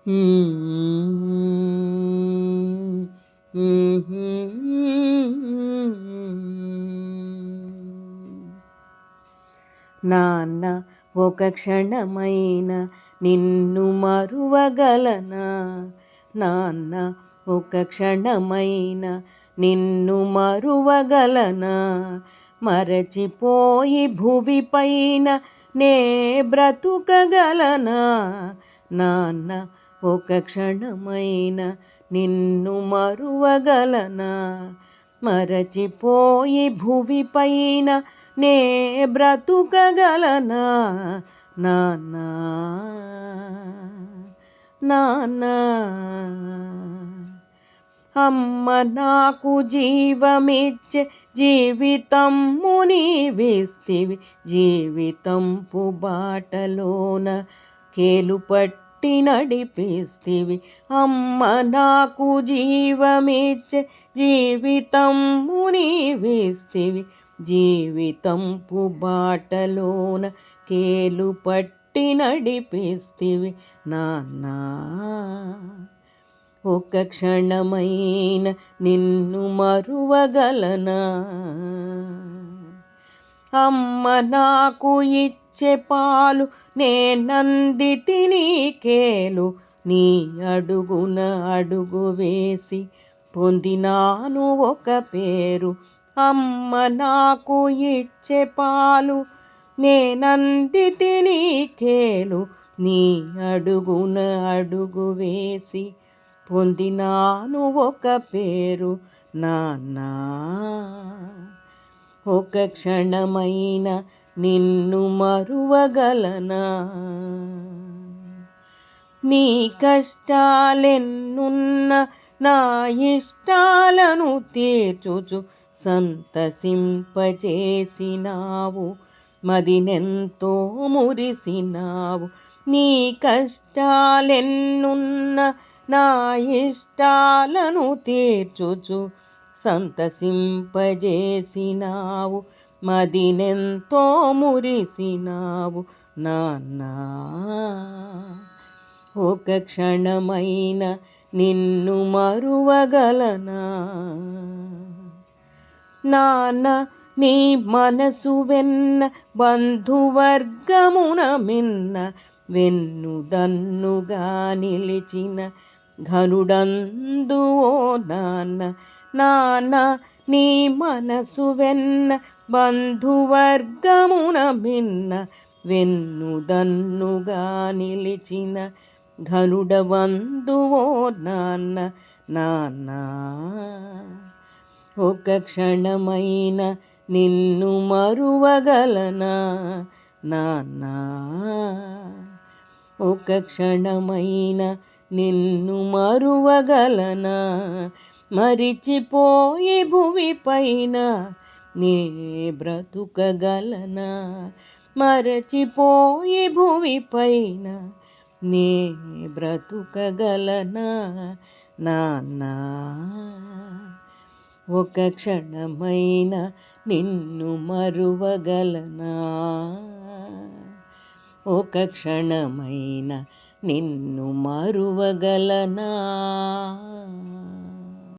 నాన్న ఒక క్షణమైన నిన్ను మరువగలనా? నాన్న ఒక క్షణమైన నిన్ను మరువగలనా? మరచిపోయి భువిపైన నే బ్రతుకగలనా? నాన్న ఒక క్షణమైన నిన్ను మరువగలనా? మరచిపోయి భువిపైన నే బ్రతుకగలనా? నాన్నా నాన్నా అమ్మ నాకు జీవమిచ్చే జీవితము నీవిస్తివి, జీవితంపు బాటలోన కేలుపట్టి నడిపిస్తివి. అమ్మ నాకు జీవమిచ్చే జీవితము నీవిస్తివి, జీవితంపు బాటలోన కేలుపట్టి నడిపిస్తివి. నాన్నా ఒక క్షణమైన నిన్ను మరువగలనా? అమ్మ నాకు ఇచ్చే పాలు నేనందితి నీకేలు, నీ అడుగున అడుగు వేసి పొందినాను ఒక పేరు. అమ్మ నాకు ఇచ్చే పాలు నేనందితి నీకేలు, నీ అడుగున అడుగు వేసి పొందినాను ఒక పేరు. నాన్నా ఒక క్షణమైన నిన్ను మరువగలనా? నీ కష్టాలెన్నున్న నా ఇష్టాలను తీర్చుచు సంతసింపజేసినావు, మదినెంతో మురిసినావు. నీ కష్టాలెన్నున్న నా ఇష్టాలను తీర్చుచు సంతసింపజేసినావు, మదినెంతో మురిసినావు. నాన్నా ఒక క్షణమైన నిన్ను మరువగలనా? నాన్న నీ మనసు వెన్న బంధువర్గమున మిన్న వెన్నుదన్నుగా నిలిచిన ఘనుడందు ఓ నాన్న. నాన్న నీ మనసు వెన్న బంధువర్గమున మిన్న వెన్నుదన్నుగా నిలిచిన ఘనుడవందు ఓ నాన్న. నాన్న ఒక క్షణమైన నిన్ను మరువగలనా? నాన్నా ఒక క్షణమైన నిన్ను మరువగలనా? మరిచిపోయి భువిపైన నే బ్రతుకగలనా? మరచిపోయి భువిపైన నే బ్రతుకగలనా? నాన్నా ఒక క్షణమైన నిన్ను మరువగలనా? ఒక క్షణమైన నిన్ను మరువగలనా?